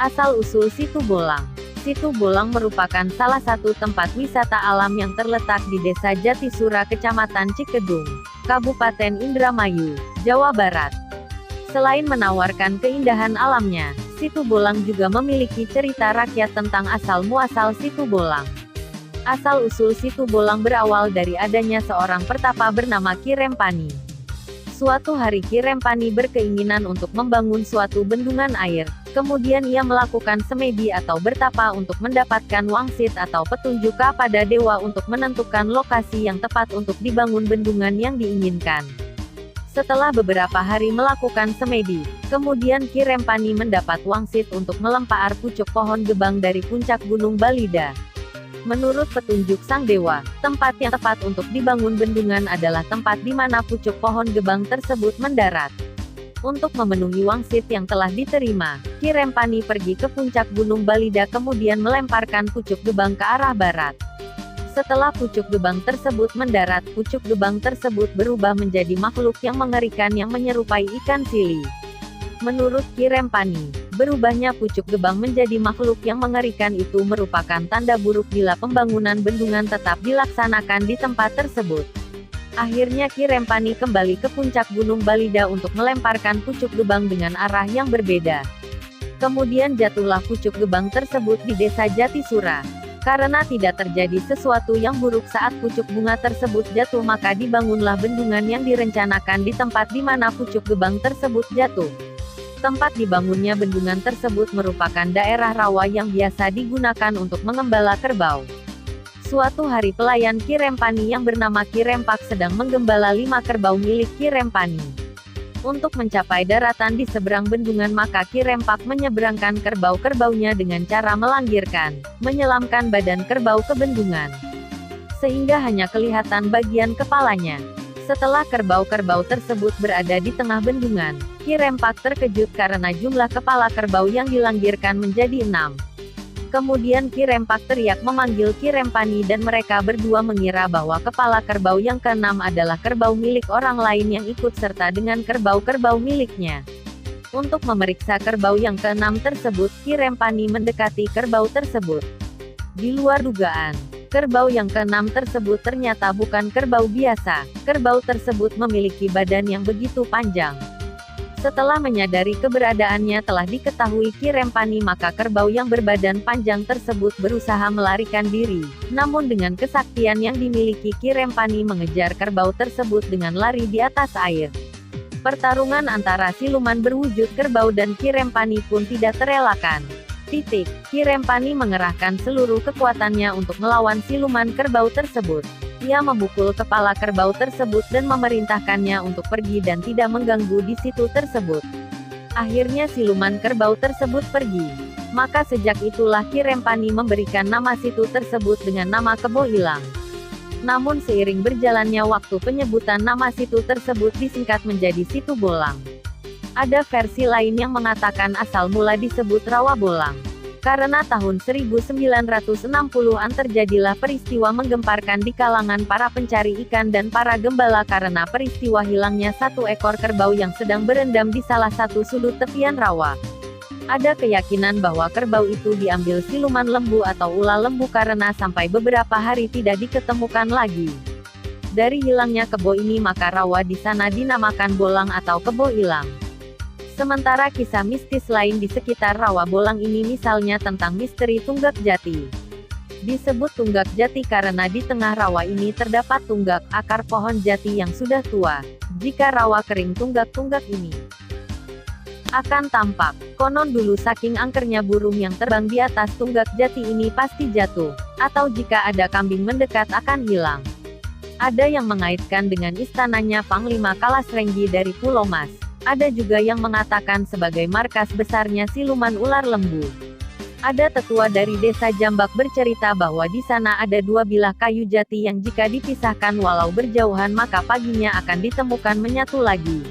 Asal-usul Situ Bolang. Situ Bolang merupakan salah satu tempat wisata alam yang terletak di Desa Jatisura, Kecamatan Cikedung, Kabupaten Indramayu, Jawa Barat. Selain menawarkan keindahan alamnya, Situ Bolang juga memiliki cerita rakyat tentang asal-muasal Situ Bolang. Asal-usul Situ Bolang berawal dari adanya seorang pertapa bernama Ki Rempani. Suatu hari Ki Rempani berkeinginan untuk membangun suatu bendungan air, kemudian ia melakukan semedi atau bertapa untuk mendapatkan wangsit atau petunjuk kepada dewa untuk menentukan lokasi yang tepat untuk dibangun bendungan yang diinginkan. Setelah beberapa hari melakukan semedi, kemudian Ki Rempani mendapat wangsit untuk melempar pucuk pohon gebang dari puncak Gunung Balida. Menurut petunjuk sang dewa, tempat yang tepat untuk dibangun bendungan adalah tempat di mana pucuk pohon gebang tersebut mendarat. Untuk memenuhi wangsit yang telah diterima, Ki Rempani pergi ke puncak Gunung Balida kemudian melemparkan pucuk gebang ke arah barat. Setelah pucuk gebang tersebut mendarat, pucuk gebang tersebut berubah menjadi makhluk yang mengerikan yang menyerupai ikan sili. Menurut Ki Rempani, berubahnya pucuk gebang menjadi makhluk yang mengerikan itu merupakan tanda buruk bila pembangunan bendungan tetap dilaksanakan di tempat tersebut. Akhirnya Ki Rempani kembali ke puncak Gunung Balida untuk melemparkan pucuk gebang dengan arah yang berbeda. Kemudian jatuhlah pucuk gebang tersebut di Desa Jatisura. Karena tidak terjadi sesuatu yang buruk saat pucuk bunga tersebut jatuh, maka dibangunlah bendungan yang direncanakan di tempat di mana pucuk gebang tersebut jatuh. Tempat dibangunnya bendungan tersebut merupakan daerah rawa yang biasa digunakan untuk mengembala kerbau. Suatu hari pelayan Ki Rempani yang bernama Ki Rempak sedang menggembala 5 kerbau milik Ki Rempani. Untuk mencapai daratan di seberang bendungan, maka Ki Rempak menyeberangkan kerbau-kerbaunya dengan cara menyelamkan badan kerbau ke bendungan, sehingga hanya kelihatan bagian kepalanya. Setelah kerbau-kerbau tersebut berada di tengah bendungan, Ki Rempak terkejut karena jumlah kepala kerbau yang dilanggirkan menjadi 6. Kemudian Ki Rempak teriak memanggil Ki Rempani dan mereka berdua mengira bahwa kepala kerbau yang ke-6 adalah kerbau milik orang lain yang ikut serta dengan kerbau-kerbau miliknya. Untuk memeriksa kerbau yang ke-6 tersebut, Ki Rempani mendekati kerbau tersebut. Di luar dugaan, kerbau yang ke-6 tersebut ternyata bukan kerbau biasa. Kerbau tersebut memiliki badan yang begitu panjang. Setelah menyadari keberadaannya telah diketahui Ki Rempani, maka kerbau yang berbadan panjang tersebut berusaha melarikan diri. Namun dengan kesaktian yang dimiliki, Ki Rempani mengejar kerbau tersebut dengan lari di atas air. Pertarungan antara siluman berwujud kerbau dan Ki Rempani pun tidak terelakkan. Ki Rempani mengerahkan seluruh kekuatannya untuk melawan siluman kerbau tersebut. Ia memukul kepala kerbau tersebut dan memerintahkannya untuk pergi dan tidak mengganggu di situ tersebut. Akhirnya siluman kerbau tersebut pergi. Maka sejak itulah Ki Rempani memberikan nama situ tersebut dengan nama Kebo Ilang. Namun seiring berjalannya waktu, penyebutan nama situ tersebut disingkat menjadi Situ Bolang. Ada versi lain yang mengatakan asal mula disebut Rawa Bolang karena tahun 1960-an terjadilah peristiwa menggemparkan di kalangan para pencari ikan dan para gembala karena peristiwa hilangnya satu ekor kerbau yang sedang berendam di salah satu sudut tepian rawa. Ada keyakinan bahwa kerbau itu diambil siluman lembu atau ular lembu karena sampai beberapa hari tidak diketemukan lagi. Dari hilangnya kebo ini, maka rawa di sana dinamakan Bolang atau Kebo Ilang. Sementara kisah mistis lain di sekitar Rawa Bolang ini, misalnya tentang misteri Tunggak Jati. Disebut Tunggak Jati karena di tengah rawa ini terdapat tunggak, akar pohon jati yang sudah tua. Jika rawa kering, tunggak-tunggak ini akan tampak. Konon dulu saking angkernya burung yang terbang di atas tunggak jati ini pasti jatuh, atau jika ada kambing mendekat akan hilang. Ada yang mengaitkan dengan istananya Panglima Kalasrenggi dari Pulau Mas. Ada juga yang mengatakan sebagai markas besarnya siluman ular lembu. Ada tetua dari desa Jambak bercerita bahwa di sana ada 2 bilah kayu jati yang jika dipisahkan walau berjauhan maka paginya akan ditemukan menyatu lagi.